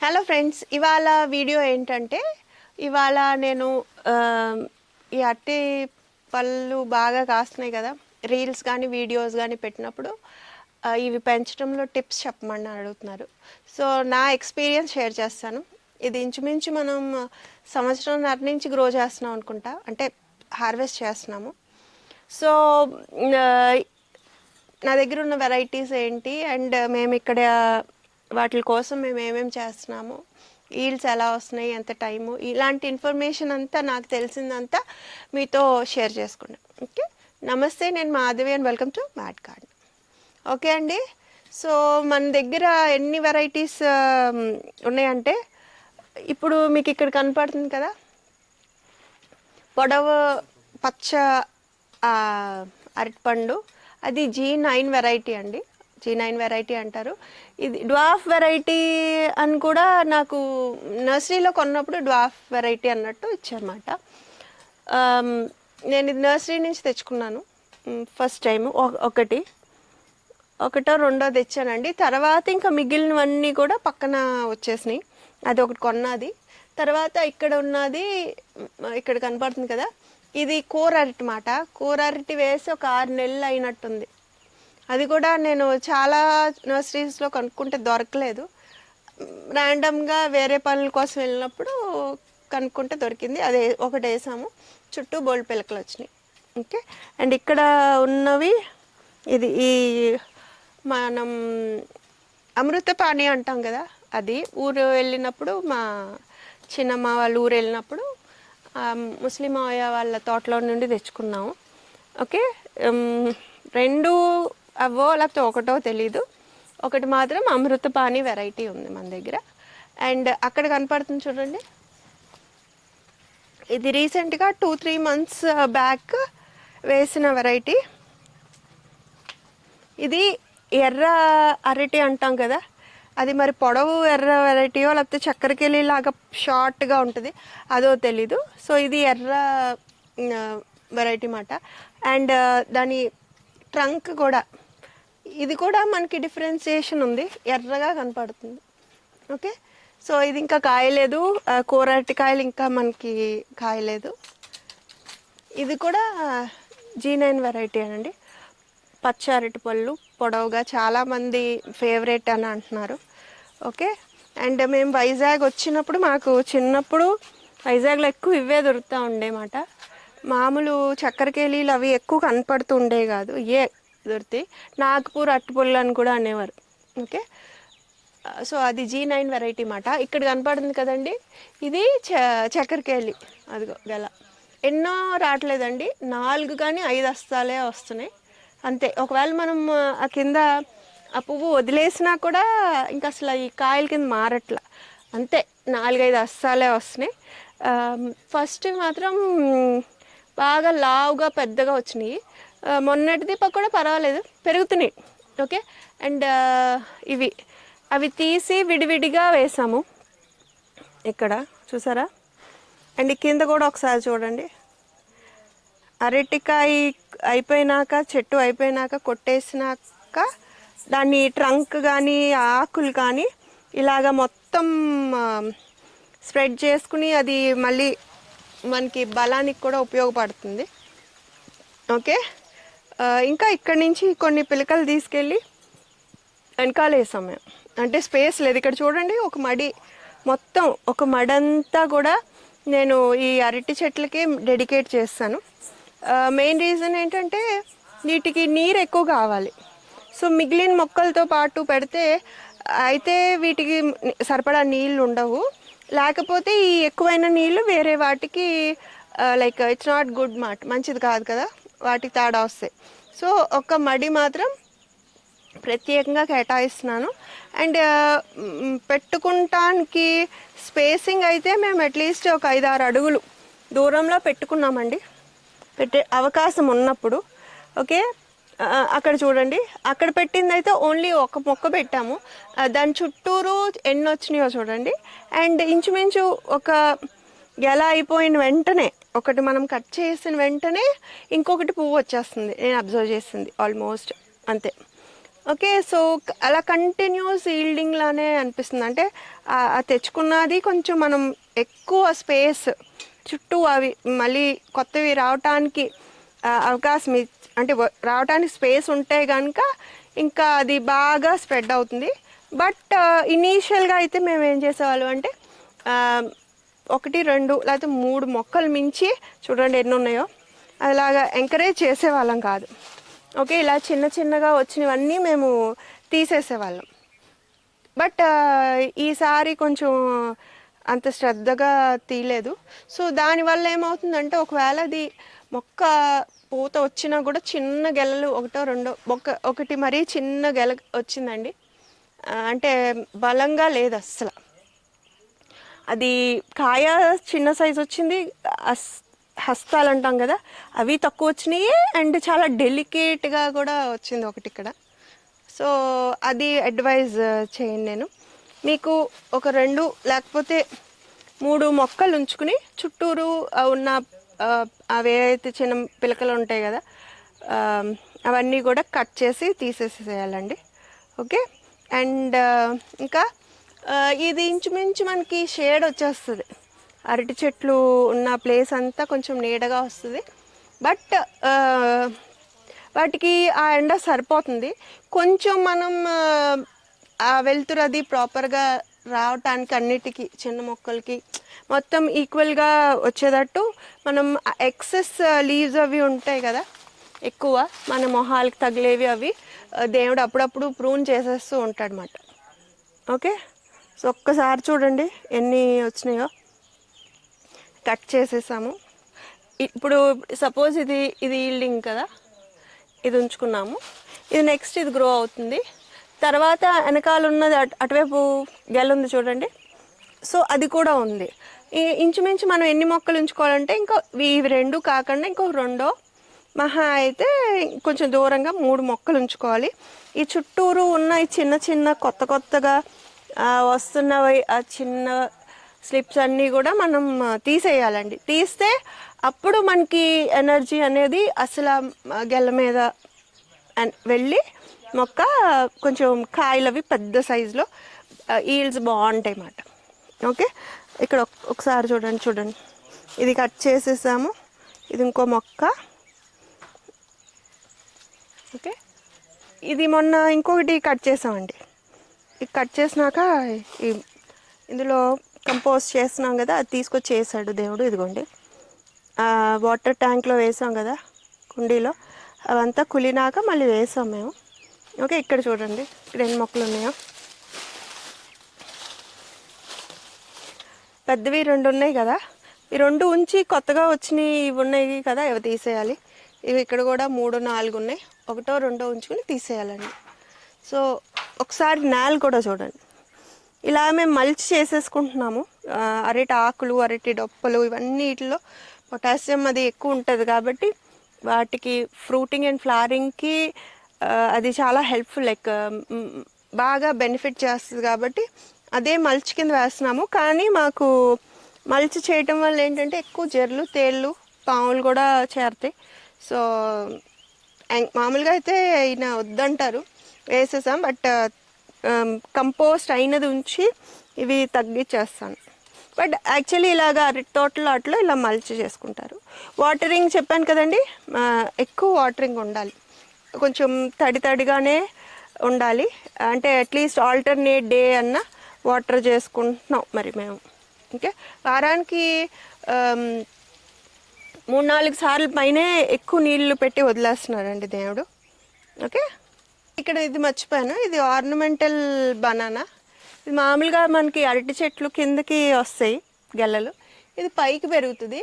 Hello friends, ఇవాళ video ఏంటంటే ఇవాళ నేను ఈ అరటి పళ్ళు బాగా కాస్తున్నాయి కదా, రీల్స్ కానీ వీడియోస్ కానీ పెట్టినప్పుడు ఇవి పెంచడంలో టిప్స్ చెప్పమని అడుగుతున్నారు. సో నా ఎక్స్పీరియన్స్ షేర్ చేస్తాను. ఇది ఇంచుమించు మనం సంవత్సరంన్నర నుంచి గ్రో చేస్తున్నాం అనుకుంటా, అంటే హార్వెస్ట్ చేస్తున్నాము. సో నా దగ్గర ఉన్న వెరైటీస్ ఏంటి అండ్ మేము ఇక్కడ వాటి కోసం మేము ఏమేమి చేస్తున్నాము, ఈల్డ్స్ ఎలా వస్తున్నాయి, ఎంత టైము, ఇలాంటి ఇన్ఫర్మేషన్ అంతా నాకు తెలిసిందంతా మీతో షేర్ చేసుకున్నాను. ఓకే, నమస్తే, నేను Madhavi and welcome to mat garden. Okay అండి, సో మన దగ్గర ఎన్ని వెరైటీస్ ఉన్నాయంటే, ఇప్పుడు మీకు ఇక్కడ కనపడుతుంది కదా పొడవ పచ్చ అరటిపండు, అది G9 వెరైటీ అండి. G9 వెరైటీ అంటారు. ఇది డ్వార్ఫ్ వెరైటీ అని కూడా నాకు నర్సరీలో కొన్నప్పుడు డ్వార్ఫ్ వెరైటీ అన్నట్టు ఇచ్చారన్నమాట. నేను ఇది నర్సరీ నుంచి తెచ్చుకున్నాను ఫస్ట్ టైము. ఒకటో రెండో తెచ్చానండి. తర్వాత ఇంకా మిగిలినవన్నీ కూడా పక్కన వచ్చేసినాయి. అది ఒకటి కొన్నది. తర్వాత ఇక్కడ ఉన్నది ఇక్కడ కనపడుతుంది కదా, ఇది కూర అరటి మాట. కూర అరటి వేసి ఒక 6 నెలలు అయినట్టుంది. అది కూడా నేను చాలా నర్సరీస్లో కనుక్కుంటే దొరకలేదు. ర్యాండమ్గా వేరే పనుల కోసం వెళ్ళినప్పుడు కనుక్కుంటే దొరికింది. అదే ఒకటి వేసాము, చుట్టూ బోల్డ్ పిలకలు వచ్చినాయి. ఓకే, అండ్ ఇక్కడ ఉన్నవి ఇది ఈ మనం అమృతపాణి అంటాం కదా, అది ఊరు వెళ్ళినప్పుడు మా చిన్నమ్మ వాళ్ళ ఊరు వెళ్ళినప్పుడు ముస్లిం మావయ్య వాళ్ళ తోటలో నుండి తెచ్చుకున్నాము. ఓకే, 2 అవో లేకపోతే ఒకటో తెలీదు, ఒకటి మాత్రం అమృతపాణి వెరైటీ ఉంది మన దగ్గర. అండ్ అక్కడ కనపడుతుంది చూడండి, ఇది రీసెంట్గా 2-3 మంత్స్ బ్యాక్ వేసిన వెరైటీ. ఇది ఎర్ర అరటి అంటాం కదా, అది మరి పొడవు ఎర్ర వెరైటీయో లేకపోతే చక్కెరకేళి లాగా షార్ట్గా ఉంటుంది, అదో తెలీదు. సో ఇది ఎర్ర వెరైటీ మాట. అండ్ దాని ట్రంక్ కూడా, ఇది కూడా మనకి డిఫరెన్సియేషన్ ఉంది, ఎర్రగా కనపడుతుంది. ఓకే, సో ఇది ఇంకా కాయలేదు, కూర అరటికాయలు ఇంకా మనకి కాయలేదు. ఇది కూడా G9 వెరైటీ అనండి, పచ్చ అరటి పళ్ళు పొడవుగా, చాలామంది ఫేవరెట్ అని అంటున్నారు. ఓకే, అండ్ మేము వైజాగ్ వచ్చినప్పుడు, మాకు చిన్నప్పుడు వైజాగ్లో ఎక్కువ ఇవే దొరుకుతూ ఉండేమాట. మామూలు చక్కెరకేళీలు అవి ఎక్కువ కనపడుతూ ఉండే కాదు, ఏ దొరుకుతాయి. నాగపూర్ అరటిపళ్ళు అని కూడా అనేవారు. ఓకే, సో అది G9 వెరైటీ మాట. ఇక్కడ కనపడుతుంది కదండి, ఇది చక్కెరకేళి. అదిగో గెల ఎన్నో రావట్లేదండి, 4 కానీ 5 హస్తాలే వస్తున్నాయి అంతే. ఒకవేళ మనం ఆ కింద ఆ పువ్వు వదిలేసినా కూడా ఇంకా అసలు ఈ కాయల కింద మారట్ల, అంతే 4-5 హస్తాలే వస్తున్నాయి. ఫస్ట్ మాత్రం బాగా లావుగా పెద్దగా వచ్చినాయి. మొన్నటిది కూడా పర్వాలేదు, పెరుగుతున్నాయి. ఓకే, అండ్ అవి తీసి విడివిడిగా వేసాము ఇక్కడ, చూసారా. అండ్ కింద కూడా ఒకసారి చూడండి, అరటికాయ అయిపోయినాక, చెట్టు అయిపోయినాక కొట్టేసినాక దాన్ని ట్రంక్ కానీ ఆకులు కానీ ఇలాగ మొత్తం స్ప్రెడ్ చేసుకుని, అది మళ్ళీ మనకి బలానికి కూడా ఉపయోగపడుతుంది. ఓకే, ఇంకా ఇక్కడి నుంచి కొన్ని పిలకలు తీసుకెళ్ళి వెనకాల వేసాం మేము, అంటే స్పేస్ లేదు. ఇక్కడ చూడండి, ఒక మడి, మొత్తం ఒక మడంతా కూడా నేను ఈ అరటి చెట్లకి డెడికేట్ చేస్తాను. మెయిన్ రీజన్ ఏంటంటే వీటికి నీరు ఎక్కువ కావాలి. సో మిగిలిన మొక్కలతో పాటు పెడితే అయితే వీటికి సరిపడా నీళ్ళు ఉండవు, లేకపోతే ఈ ఎక్కువైన నీళ్ళు వేరే వాటికి లైక్ ఇట్స్ నాట్ గుడ్ మాట, మంచిది కాదు కదా, వాటికి తేడా వస్తాయి. సో ఒక మడి మాత్రం ప్రత్యేకంగా కేటాయిస్తున్నాను. అండ్ పెట్టుకుంటానికి స్పేసింగ్ అయితే మేము అట్లీస్ట్ ఒక 5-6 అడుగులు దూరంలో పెట్టుకున్నామండి, పెట్టే అవకాశం ఉన్నప్పుడు. ఓకే, అక్కడ చూడండి, అక్కడ పెట్టింది అయితే ఓన్లీ ఒక మొక్క పెట్టాము, దాని చుట్టూరు ఎన్ని వచ్చినాయో చూడండి. అండ్ ఇంచుమించు ఒక ఎలా అయిపోయిన వెంటనే, ఒకటి మనం కట్ చేసిన వెంటనే ఇంకొకటి పువ్వు వచ్చేస్తుంది, నేను అబ్జర్వ్ చేసింది ఆల్మోస్ట్ అంతే. ఓకే. సో, అలా కంటిన్యూస్ ఈల్డింగ్ లానే అనిపిస్తుంది. అంటే తెచ్చుకున్నది కొంచెం మనం ఎక్కువ స్పేస్ చుట్టూ అవి మళ్ళీ కొత్తవి రావటానికి అవకాశం అంటే రావటానికి స్పేస్ ఉంటే కనుక ఇంకా అది బాగా స్ప్రెడ్ అవుతుంది. బట్ ఇనీషియల్గా అయితే మేము ఏం చేసేవాళ్ళం అంటే 1, 2 లేకపోతే 3 మొక్కలు మించి చూడండి ఎన్ని ఉన్నాయో అలాగా ఎంకరేజ్ చేసేవాళ్ళం కాదు. ఓకే. ఇలా చిన్న చిన్నగా వచ్చినవన్నీ మేము తీసేసేవాళ్ళం. బట్ ఈసారి కొంచెం అంత శ్రద్ధగా తీయలేదు. సో దానివల్ల ఏమవుతుందంటే ఒకవేళ అది మొక్క పూత వచ్చినా కూడా చిన్న గెలలు ఒకటో రెండో ఒకటి మరీ చిన్న గెల వచ్చిందండి. అంటే బలంగా లేదు అస్సలు. అది కాయ చిన్న సైజు వచ్చింది. హస్తాలు అంటాం కదా అవి తక్కువ వచ్చినాయి. అండ్ చాలా డెలికేట్గా కూడా వచ్చింది ఒకటి ఇక్కడ. సో అది అడ్వైజ్ చేయండి. నేను మీకు ఒక 2 లేకపోతే 3 మొక్కలు ఉంచుకుని చుట్టూరు ఉన్న అవి ఏవైతే చిన్న పిలకలు ఉంటాయి కదా అవన్నీ కూడా కట్ చేసి తీసేసేయాలండి. ఓకే. అండ్ ఇంకా ఇది ఇంచుమించు మనకి షేడ్ వచ్చేస్తుంది. అరటి చెట్లు ఉన్న ప్లేస్ అంతా కొంచెం నీడగా వస్తుంది. బట్ వాటికి ఆ ఎండ సరిపోతుంది. కొంచెం మనం ఆ వెలుతురు అది ప్రాపర్గా రావటానికి అన్నిటికీ చిన్న మొక్కలకి మొత్తం ఈక్వల్గా వచ్చేటట్టు మనం ఎక్సెస్ లీవ్స్ అవి ఉంటాయి కదా ఎక్కువ మన మొహాలకి తగిలేవి అవి దేవుడు అప్పుడప్పుడు ప్రూన్ చేసేస్తూ ఉంటాడనమాట. ఓకే. సో ఒక్కసారి చూడండి ఎన్ని వచ్చినాయో. కట్ చేసేసాము. ఇప్పుడు సపోజ్ ఇది ఈల్డింగ్ కదా, ఇది ఉంచుకున్నాము. ఇది నెక్స్ట్ ఇది గ్రో అవుతుంది. తర్వాత వెనకాల ఉన్నది అటువైపు గెల ఉంది చూడండి. సో అది కూడా ఉంది. ఇంచుమించు మనం ఎన్ని మొక్కలు ఉంచుకోవాలంటే ఇంకా ఇవి 2 కాకుండా ఇంకో 2 మహా అయితే కొంచెం దూరంగా 3 మొక్కలు ఉంచుకోవాలి. ఈ చుట్టూరు ఉన్న ఈ చిన్న చిన్న కొత్తగా వస్తున్నవి ఆ చిన్న స్లిప్స్ అన్నీ కూడా మనం తీసేయాలండి. తీస్తే అప్పుడు మనకి ఎనర్జీ అనేది అసలు గెల మీద వెళ్ళి మొక్క కొంచెం కాయలు అవి పెద్ద సైజులో ఈల్డ్స్ బాగుంటాయి అన్నమాట. ఓకే. ఇక్కడ ఒకసారి చూడండి ఇది కట్ చేసేసాము. ఇది ఇంకో మొక్క. ఓకే. ఇది మొన్న ఇంకొకటి కట్ చేసామండి. ఇది కట్ చేసినాక ఇందులో కంపోస్ట్ చేస్తున్నాం కదా అది తీసుకొచ్చి వేసాడు దేవుడు. ఇదిగోండి వాటర్ ట్యాంక్లో వేసాం కదా కుండీలో, అవంతా కులినాక మళ్ళీ వేసాం మేము. ఓకే. ఇక్కడ చూడండి ఇక్కడ ఎన్ని మొక్కలు ఉన్నాయో. పెద్దవి 2 ఉన్నాయి కదా, ఈ 2 ఉంచి కొత్తగా వచ్చినవి ఇవి ఉన్నాయి కదా ఇవి తీసేయాలి. ఇవి ఇక్కడ కూడా 3, 4 ఉన్నాయి. 1, 2 ఉంచుకుని తీసేయాలండి. సో ఒకసారి నేల కూడా చూడండి. ఇలా మేము మల్చి చేసేసుకుంటున్నాము. అరటి ఆకులు అరటి డొప్పలు ఇవన్నిటిలో పొటాషియం అది ఎక్కువ ఉంటుంది కాబట్టి వాటికి ఫ్రూటింగ్ అండ్ ఫ్లవరింగ్కి అది చాలా హెల్ప్ఫుల్. లైక్ బాగా బెనిఫిట్ చేస్తుంది కాబట్టి అదే మల్చి కింద వేస్తున్నాము. కానీ మాకు మల్చి చేయటం వల్ల ఏంటంటే ఎక్కువ జర్లు తేళ్ళు పాములు కూడా చేరుతాయి. సో మామూలుగా అయితే ఈయన వద్దంటారు వేసేసాం. బట్ కంపోస్ట్ అయినది ఉంచి ఇవి తగ్గించేస్తాను. బట్ యాక్చువల్లీ ఇలాగ అరటి తోటలో అట్లా ఇలా మల్చి చేసుకుంటారు. వాటరింగ్ చెప్పాను కదండి, ఎక్కువ వాటరింగ్ ఉండాలి. కొంచెం తడిగానే ఉండాలి. అంటే అట్లీస్ట్ ఆల్టర్నేట్ డే అన్న వాటర్ చేసుకుంటున్నాం మరి మేము. ఓకే. వారానికి 3-4 సార్లు పైనే ఎక్కువ నీళ్లు పెట్టి వదిలేస్తున్నాడండి దేవుడు. ఓకే. ఇక్కడ ఇది మర్చిపోయాను, ఇది ఆర్నమెంటల్ బనానా. ఇది మామూలుగా మనకి అరటి చెట్లు కిందకి వస్తాయి గెలలు, ఇది పైకి పెరుగుతుంది.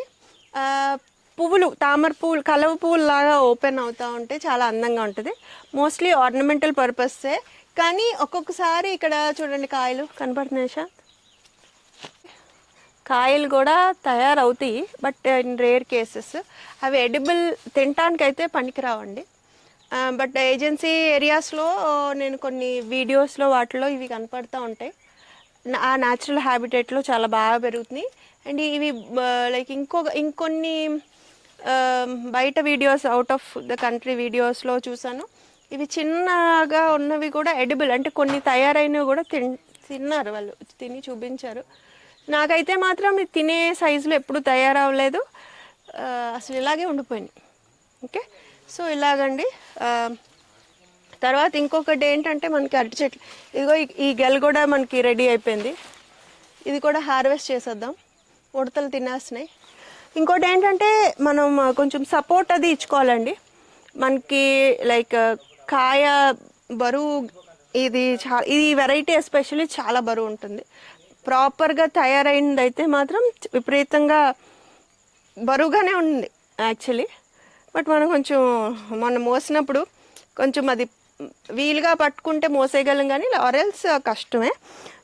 పువ్వులు తామర పువ్వులు కలవ పువ్వులు లాగా ఓపెన్ అవుతూ ఉంటే చాలా అందంగా ఉంటుంది. మోస్ట్లీ ఆర్నమెంటల్ పర్పస్సే. కానీ ఒక్కొక్కసారి ఇక్కడ చూడండి కాయలు కనపడుతున్నాయి. కాయలు కూడా తయారవుతాయి బట్ ఇన్ రేర్ కేసెస్. అవి ఎడిబుల్ తినటానికైతే పనికిరావండి. బట్ ఏజెన్సీ ఏరియాస్లో నేను కొన్ని వీడియోస్లో వాటిలో ఇవి కనపడుతూ ఉంటాయి. ఆ న్యాచురల్ హ్యాబిటేట్లో చాలా బాగా పెరుగుతున్నాయి. అండ్ ఇవి లైక్ ఇంకొన్ని బయట videos out of the country వీడియోస్లో చూసాను. ఇవి చిన్నగా ఉన్నవి కూడా ఎడిబుల్, అంటే కొన్ని తయారైనవి కూడా తిన్నారు వాళ్ళు, తిని చూపించారు. నాకైతే మాత్రం ఇది తినే సైజులో ఎప్పుడు తయారవ్వలేదు, అసలు ఇలాగే ఉండిపోయినాయి. Okay, so ఇలాగండి. తర్వాత ఇంకొకటి ఏంటంటే మనకి అరటి చెట్లు, ఇదిగో ఈ గెల కూడా మనకి రెడీ అయిపోయింది. ఇది కూడా హార్వెస్ట్ చేసేద్దాం, ఉడతలు తినేస్తున్నాయి. ఇంకోటి ఏంటంటే మనం కొంచెం సపోర్ట్ అది ఇచ్చుకోవాలండి. మనకి లైక్ కాయ బరువు, ఈ వెరైటీ ఎస్పెషల్లీ చాలా బరువు ఉంటుంది. ప్రాపర్గా తయారైంది అయితే మాత్రం విపరీతంగా బరువుగానే ఉంది యాక్చువల్లీ. బట్ మనం కొంచెం మొన్న మోసినప్పుడు కొంచెం అది వీలుగా పట్టుకుంటే మోసేయగలం, కానీ ఆరెల్స్ కష్టమే.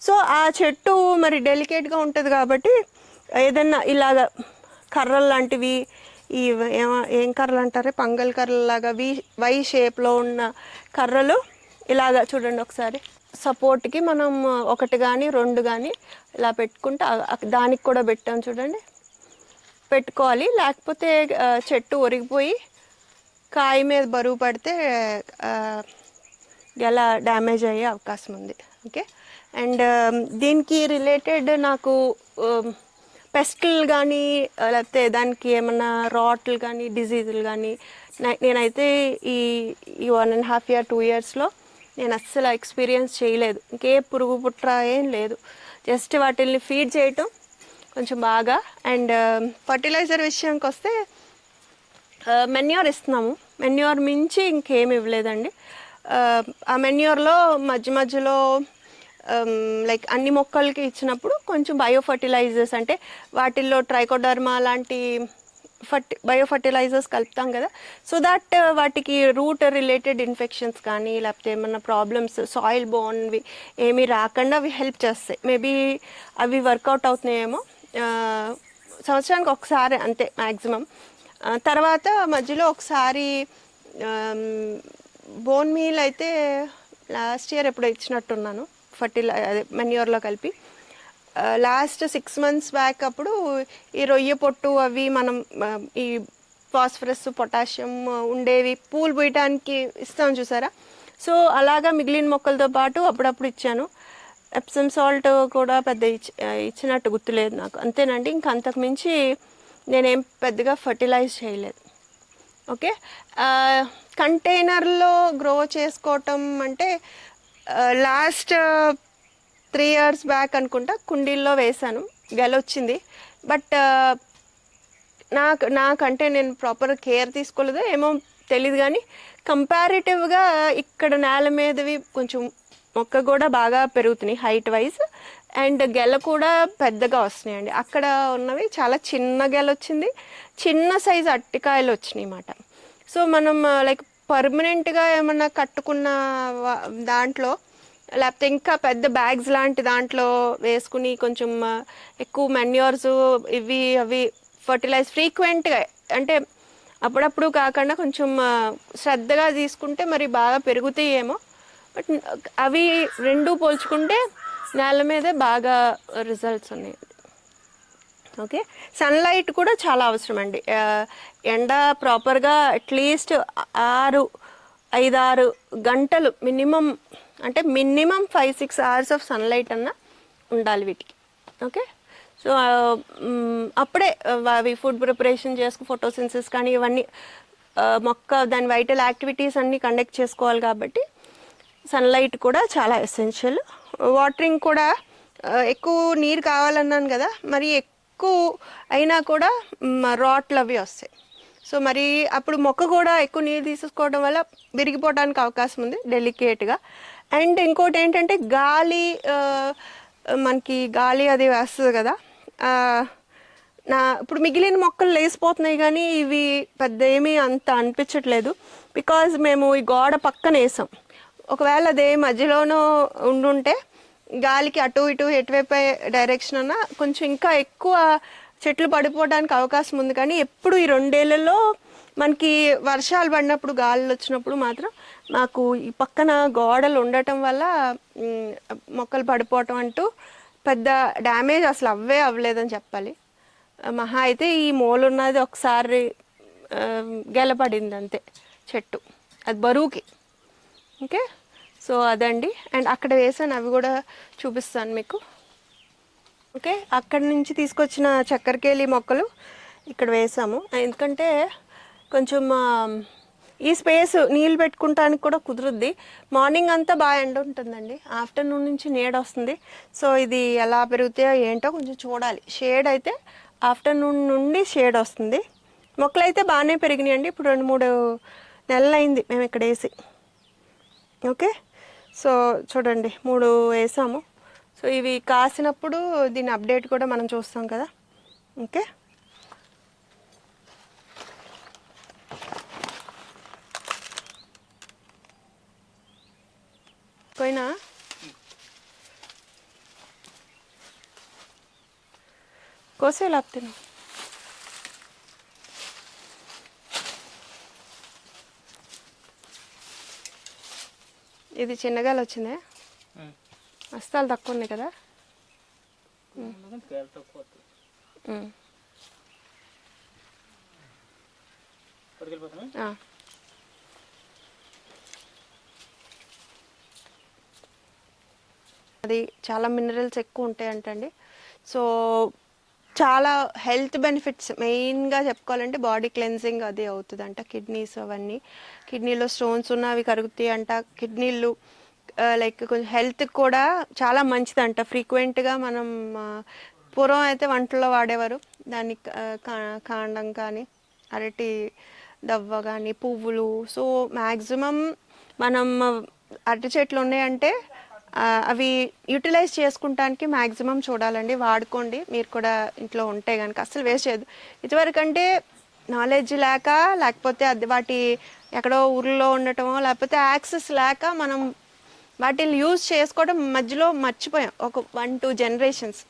సో ఆ చెట్టు మరి డెలికేట్గా ఉంటుంది కాబట్టి ఏదన్నా ఇలాగ కర్రలు లాంటివి, ఈ ఏం కర్రలు అంటారే, పంగల్ కర్రలాగా వై షేప్లో ఉన్న కర్రలు ఇలాగ చూడండి ఒకసారి, సపోర్ట్కి మనం ఒకటి కానీ రెండు కానీ ఇలా పెట్టుకుంటే, దానికి కూడా పెట్టాం చూడండి, పెట్టుకోవాలి. లేకపోతే చెట్టు ఒరిగిపోయి కాయ మీద బరువు పడితే ఎలా డ్యామేజ్ అయ్యే అవకాశం ఉంది. ఓకే, అండ్ దీనికి రిలేటెడ్ నాకు పెస్ట్లు కానీ లేకపోతే దానికి ఏమన్నా రాట్లు కానీ డిజీజులు కానీ నేనైతే ఈ 1.5 year 2 yearsలో నేను అస్సలు ఎక్స్పీరియన్స్ చేయలేదు. ఇంకే పురుగు పుట్ర ఏం లేదు, జస్ట్ వాటిల్ని ఫీడ్ చేయటం కొంచెం బాగా. అండ్ ఫర్టిలైజర్ విషయానికి వస్తే మెన్యూర్ ఇస్తున్నాము, మెన్యూర్ మించి ఇంకేమి ఇవ్వలేదండి. ఆ మెన్యూర్లో మధ్యలో లైక్ అన్ని మొక్కలకి ఇచ్చినప్పుడు కొంచెం బయో ఫర్టిలైజర్స్, అంటే వాటిల్లో ట్రైకోడర్మా లాంటి బయో ఫర్టిలైజర్స్ కలుపుతాం కదా, సో దట్ వాటికి రూట్ రిలేటెడ్ ఇన్ఫెక్షన్స్ కానీ లేకపోతే ఏమన్నా ప్రాబ్లమ్స్ సాయిల్ బోన్వి ఏమీ రాకుండా అవి హెల్ప్ చేస్తాయి. మేబీ అవి వర్కౌట్ అవుతున్నాయేమో. సంవత్సరానికి ఒకసారి అంతే మ్యాక్సిమం. తర్వాత మధ్యలో ఒకసారి బోన్ మీల్ అయితే లాస్ట్ ఇయర్ ఎప్పుడో ఇచ్చినట్టున్నాను, అదే మెన్యూర్లో కలిపి. లాస్ట్ 6 months బ్యాక్ అప్పుడు ఈ రొయ్య పొట్టు అవి మనం ఈ ఫాస్ఫరస్ పొటాషియం ఉండేవి పూలు పోయటానికి ఇస్తాం చూసారా, సో అలాగా మిగిలిన మొక్కలతో పాటు అప్పుడప్పుడు ఇచ్చాను. ఎప్సమ్ సాల్ట్ కూడా పెద్ద ఇచ్చినట్టు గుర్తులేదు నాకు, అంతేనండి. ఇంక అంతకు మించి నేనేం పెద్దగా ఫర్టిలైజ్ చేయలేదు. ఓకే, కంటైనర్లో గ్రో చేసుకోవటం అంటే లాస్ట్ 3 years బ్యాక్ అనుకుంటా కుండీల్లో వేశాను, గెలొచ్చింది. బట్ నాకంటే నేను ప్రాపర్ కేర్ తీసుకోలేదు ఏమో తెలియదు, కానీ కంపారిటివ్గా ఇక్కడ నేల మీదవి కొంచెం మొక్క కూడా బాగా పెరుగుతున్నాయి హైట్ వైజ్, అండ్ గెల కూడా పెద్దగా వస్తున్నాయండి. అక్కడ ఉన్నవి చాలా చిన్న గెల వచ్చింది, చిన్న సైజు అట్టికాయలు వచ్చినాయి అన్నమాట. సో మనం లైక్ పర్మనెంట్గా ఏమన్నా కట్టుకున్న దాంట్లో లేకపోతే ఇంకా పెద్ద బ్యాగ్స్ లాంటి దాంట్లో వేసుకుని కొంచెం ఎక్కువ మెన్యూర్స్ అవి ఫర్టిలైజ్ ఫ్రీక్వెంట్గా, అంటే అప్పుడప్పుడు కాకుండా కొంచెం శ్రద్ధగా తీసుకుంటే మరి బాగా పెరుగుతాయేమో. బట్ అవి రెండు పోల్చుకుంటే నేల మీదే బాగా రిజల్ట్స్ ఉన్నాయి. ఓకే, సన్లైట్ కూడా చాలా అవసరం అండి. ఎండ ప్రాపర్గా అట్లీస్ట్ 5-6 గంటలు మినిమం, అంటే మినిమం 5-6 hours ఆఫ్ సన్లైట్ అన్న ఉండాలి వీటికి. ఓకే, సో అప్పుడే అవి ఫుడ్ ప్రిపరేషన్ ఫోటోసిన్సిస్ కానీ ఇవన్నీ మొక్క దాని వైటల్ యాక్టివిటీస్ అన్నీ కండక్ట్ చేసుకోవాలి కాబట్టి సన్లైట్ కూడా చాలా ఎసెన్షియల్. వాటరింగ్ కూడా ఎక్కువ నీరు కావాలన్నాను కదా, మరి ఎక్కువ అయినా కూడా రాట్లు అవి వస్తాయి. సో మరి అప్పుడు మొక్క కూడా ఎక్కువ నీరు తీసుకోవడం వల్ల విరిగిపోవడానికి అవకాశం ఉంది డెలికేట్గా. అండ్ ఇంకోటి ఏంటంటే మనకి గాలి అది వేస్తుంది కదా, ఇప్పుడు మిగిలిన మొక్కలు లేసిపోతున్నాయి కానీ ఇవి పెద్ద ఏమీ అంత అనిపించట్లేదు, బికాజ్ మేము ఈ గోడ పక్కన వేసాం. ఒకవేళ అదే మధ్యలోనూ ఉండుంటే గాలికి అటు ఇటు ఎటువైపు డైరెక్షన్ అన్నా కొంచెం ఇంకా ఎక్కువ చెట్లు పడిపోవడానికి అవకాశం ఉంది. కానీ ఎప్పుడు ఈ 2 ఏళ్లలో మనకి వర్షాలు పడినప్పుడు గాలులు వచ్చినప్పుడు మాత్రం మాకు ఈ పక్కన గోడలు ఉండటం వల్ల మొక్కలు పడిపోవటం అంటూ పెద్ద డ్యామేజ్ అసలు అవ్వలేదని చెప్పాలి. మహా అయితే ఈ మూల ఉన్నది ఒకసారి గెలపడింది అంతే చెట్టు, అది బరువుకి. ఓకే, సో అదండి. అండ్ అక్కడ వేసాను, అవి కూడా చూపిస్తాను మీకు. ఓకే, అక్కడి నుంచి తీసుకొచ్చిన చక్కెరకేళి మొక్కలు ఇక్కడ వేసాము. ఎందుకంటే కొంచెం ఈ స్పేస్ నీళ్ళు పెట్టుకుంటానికి కూడా కుదురుద్ది. మార్నింగ్ అంతా బాగా ఎండ ఉంటుందండి, ఆఫ్టర్నూన్ నుంచి నీడ వస్తుంది. సో ఇది ఎలా పెరుగుతాయో ఏంటో కొంచెం చూడాలి. షేడ్ అయితే ఆఫ్టర్నూన్ నుండి షేడ్ వస్తుంది. మొక్కలు అయితే బాగానే పెరిగినాయండి. ఇప్పుడు 2-3 నెలలు అయింది మేము ఇక్కడ వేసి. ఓకే, సో చూడండి 3 వేసాము. సో ఇవి కాసినప్పుడు దీని అప్డేట్ కూడా మనం చూస్తాం కదా. ఓకే, పోయినా కోసే లాపుతాను. ఇది చిన్నగాలు వచ్చిందే, అస్తాలు తక్కువ ఉన్నాయి కదా. అది చాలా మినరల్స్ ఎక్కువ ఉంటాయి అంటండి. సో చాలా హెల్త్ బెనిఫిట్స్, మెయిన్గా చెప్పుకోవాలంటే బాడీ క్లెన్జింగ్ అది అవుతుంది అంట. కిడ్నీస్ అవన్నీ, కిడ్నీలో స్టోన్స్ ఉన్నవి కరుగుతాయి అంట. కిడ్నీలు లైక్ కొంచెం హెల్త్కి కూడా చాలా మంచిదంట. ఫ్రీక్వెంట్గా మనం పూర్వం అయితే వంటల్లో వాడేవారు దాన్ని, కాండం కానీ అరటి దవ్వ కానీ పువ్వులు. సో మ్యాక్సిమం మనం అరటి చెట్లు ఉన్నాయంటే అవి యూటిలైజ్ చేసుకుంటానికి మ్యాక్సిమం చూడాలండి, వాడుకోండి. మీరు కూడా ఇంట్లో ఉంటే కనుక అస్సలు వేస్ట్ చేయదు. ఇదివరకంటే నాలెడ్జ్ లేకపోతే అది వాటి ఎక్కడో ఊర్లో ఉండటమో లేకపోతే యాక్సెస్ లేక మనం వాటిని యూజ్ చేసుకోవడం మధ్యలో మర్చిపోయాం. ఒక 1-2 జనరేషన్స్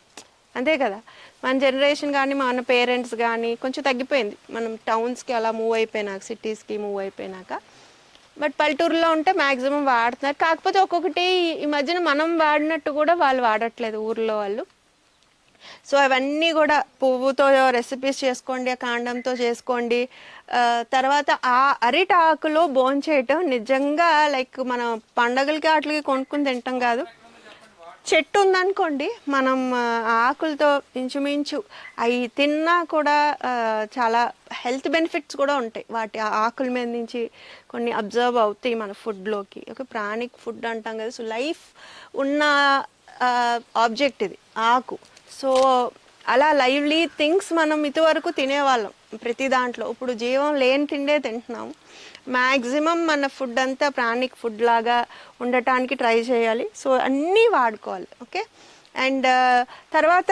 అంతే కదా. మన జనరేషన్ కానీ మన పేరెంట్స్ కానీ కొంచెం తగ్గిపోయింది. మనం టౌన్స్కి అలా మూవ్ అయిపోయినాక, సిటీస్కి మూవ్ అయిపోయినాక. బట్ పల్లెటూరులో ఉంటే మ్యాక్సిమం వాడుతున్నారు. కాకపోతే ఒక్కొక్కటి ఈ మధ్యన మనం వాడినట్టు కూడా వాళ్ళు వాడట్లేదు ఊర్లో వాళ్ళు. సో అవన్నీ కూడా పువ్వుతో రెసిపీస్ చేసుకోండి, కాండంతో చేసుకోండి. తర్వాత ఆ అరిటి ఆకులో భోంచేయటం నిజంగా లైక్ మనం పండగలకి వాటికి కొనుక్కుని తింటాం కాదు. చెట్టు ఉందనుకోండి, మనం ఆకులతో ఇంచుమించు అవి తిన్నా కూడా చాలా హెల్త్ బెనిఫిట్స్ కూడా ఉంటాయి. వాటి ఆకుల మీద నుంచి కొన్ని అబ్జర్వ్ అవుతాయి మన ఫుడ్లోకి. ఒక ప్రాణిక్ ఫుడ్ అంటాం కదా. సో లైఫ్ ఉన్న ఆబ్జెక్ట్ ఇది ఆకు. సో అలా లైవ్లీ థింగ్స్ మనం ఇదివరకు తినేవాళ్ళం ప్రతి దాంట్లో. ఇప్పుడు జీవం లేని తిండే తింటున్నాము. మ్యాక్సిమం మన ఫుడ్ అంతా ప్రాణిక్ ఫుడ్ లాగా ఉండటానికి ట్రై చేయాలి. సో అన్నీ వాడుకోవాలి. ఓకే, అండ్ తర్వాత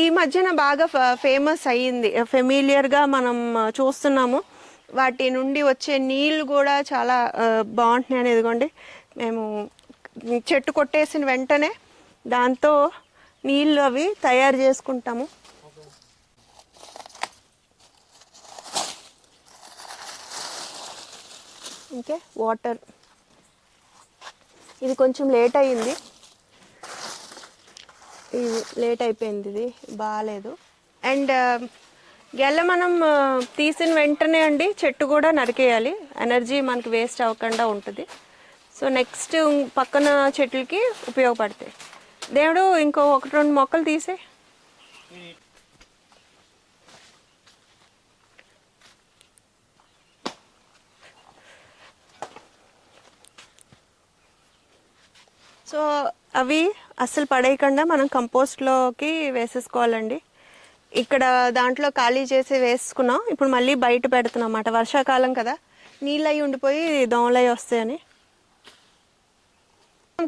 ఈ మధ్యన బాగా ఫేమస్ అయ్యింది, ఫెమిలియర్గా మనం చూస్తున్నాము. వాటి నుండి వచ్చే నీళ్ళు కూడా చాలా బాగుంటున్నాయి అనేది. ఇదిగోండి, మేము చెట్టు కొట్టేసిన వెంటనే దాంతో నీళ్ళు అవి తయారు చేసుకుంటాము. ఓకే, వాటర్ ఇది కొంచెం లేట్ అయ్యింది, ఇది లేట్ అయిపోయింది, ఇది బాగాలేదు. అండ్ గెల్ల మనం తీసిన వెంటనే అండి చెట్టు కూడా నరికేయాలి, ఎనర్జీ మనకి వేస్ట్ అవ్వకుండా ఉంటుంది. సో నెక్స్ట్ పక్కన చెట్లకి ఉపయోగపడతాయి. దేవుడు ఇంకో 1-2 మొక్కలు తీసే. సో అవి అస్సలు పడేయకుండా మనం కంపోస్ట్లోకి వేసేసుకోవాలండి. ఇక్కడ దాంట్లో ఖాళీ చేసి వేసుకున్నాం, ఇప్పుడు మళ్ళీ బయట పెడుతున్నాం అన్నమాట. వర్షాకాలం కదా, నీళ్ళు అవి ఉండిపోయి దోమలు అవి వస్తాయని.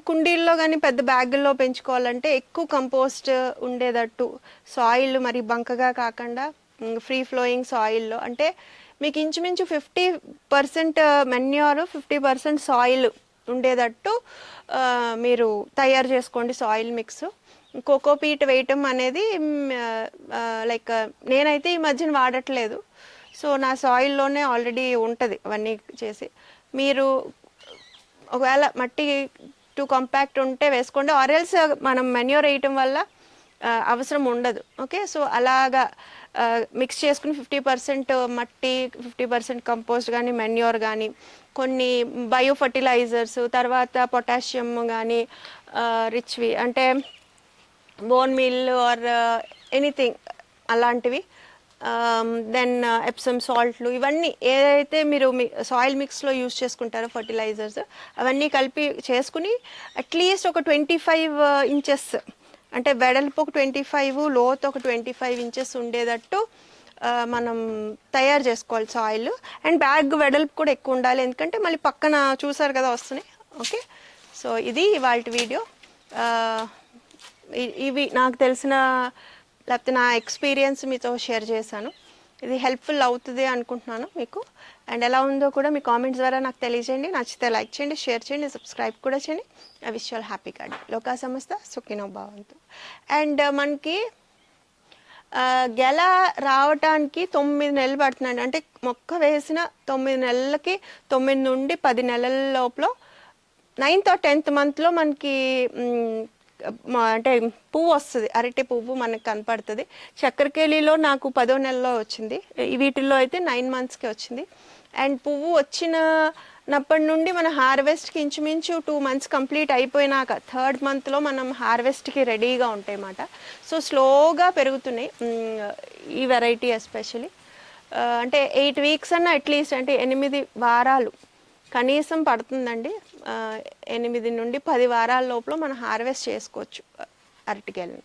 కుండీల్లో కానీ పెద్ద బ్యాగుల్లో పెంచుకోవాలంటే ఎక్కువ కంపోస్ట్ ఉండేటట్టు, సాయిల్ మరి బంకగా కాకుండా ఫ్రీ ఫ్లోయింగ్ సాయిల్లో, అంటే మీకు ఇంచుమించు 50% మెన్యూర్ 50% సాయిల్ ఉండేటట్టు మీరు తయారు చేసుకోండి సాయిల్ మిక్స్. కోకోపీట్ వేయటం అనేది లైక్ నేనైతే ఈ మధ్యన వాడట్లేదు. సో నా సాయిల్లోనే ఆల్రెడీ ఉంటుంది అవన్నీ చేసి. మీరు ఒకవేళ మట్టి టూ కాంపాక్ట్ ఉంటే వేసుకోండి, ఆరెల్స్ మనం మెన్యూర్ వేయటం వల్ల అవసరం ఉండదు. ఓకే, సో అలాగా మిక్స్ చేసుకుని 50% మట్టి, 50% కంపోస్ట్ కానీ, మెన్యూర్ కానీ, కొన్ని బయో ఫర్టిలైజర్స్, తర్వాత పొటాషియం కానీ, రిచ్వి అంటే బోన్ మిల్ ఆర్ ఎనీథింగ్ అలాంటివి, దెన్ ఎప్సమ్ సాల్ట్లు, ఇవన్నీ ఏదైతే మీరు మీ సాయిల్ మిక్స్లో యూస్ చేసుకుంటారో ఫర్టిలైజర్స్, అవన్నీ కలిపి చేసుకుని అట్లీస్ట్ ఒక 25 ఇంచెస్, అంటే వెడల్పు ఒక 25, లోతు ఒక 25 ఇంచెస్ ఉండేటట్టు మనం తయారు చేసుకోవాలి సాయిల్. అండ్ బ్యాగ్ వెడల్పు కూడా ఎక్కువ ఉండాలి, ఎందుకంటే మళ్ళీ పక్కన చూసారు కదా వస్తున్నాయి. ఓకే, సో ఇది ఇవాల్టి వీడియో. ఇవి నాకు తెలిసిన, లేకపోతే నా ఎక్స్పీరియన్స్ మీతో షేర్ చేశాను. ఇది హెల్ప్ఫుల్ అవుతుంది అనుకుంటున్నాను మీకు. అండ్ ఎలా ఉందో కూడా మీ కామెంట్స్ ద్వారా నాకు తెలియజేయండి. నచ్చితే లైక్ చేయండి, షేర్ చేయండి, సబ్స్క్రైబ్ కూడా చేయండి. I wish you all happy garden. లోకా సంస్థ సుఖినో భవంతు. అండ్ మనకి గెల రావటానికి 9 నెలలు పడుతుందండి. అంటే మొక్క వేసిన 9 నెలలకి, 9 నుండి 10 నెలల లోపల 9th or 10th మంత్లో మనకి అంటే పువ్వు వస్తుంది, అరటి పువ్వు మనకు కనపడుతుంది. చక్కెరకేళిలో నాకు 10వ నెలలో వచ్చింది, వీటిల్లో అయితే 9 monthsకి వచ్చింది. అండ్ పువ్వు వచ్చినప్పటి నుండి మన హార్వెస్ట్కి ఇంచుమించు 2 months కంప్లీట్ అయిపోయినాక 3rd monthలో మనం హార్వెస్ట్కి రెడీగా ఉంటాయి అన్నమాట. సో స్లోగా పెరుగుతున్నాయి ఈ వెరైటీ ఎస్పెషలీ. అంటే 8 weeks అన్న అట్లీస్ట్, అంటే 8 వారాలు కనీసం పడుతుందండి. 8 నుండి 10 వారాల లోపల మనం హార్వెస్ట్ చేసుకోవచ్చు అరటికాయలను.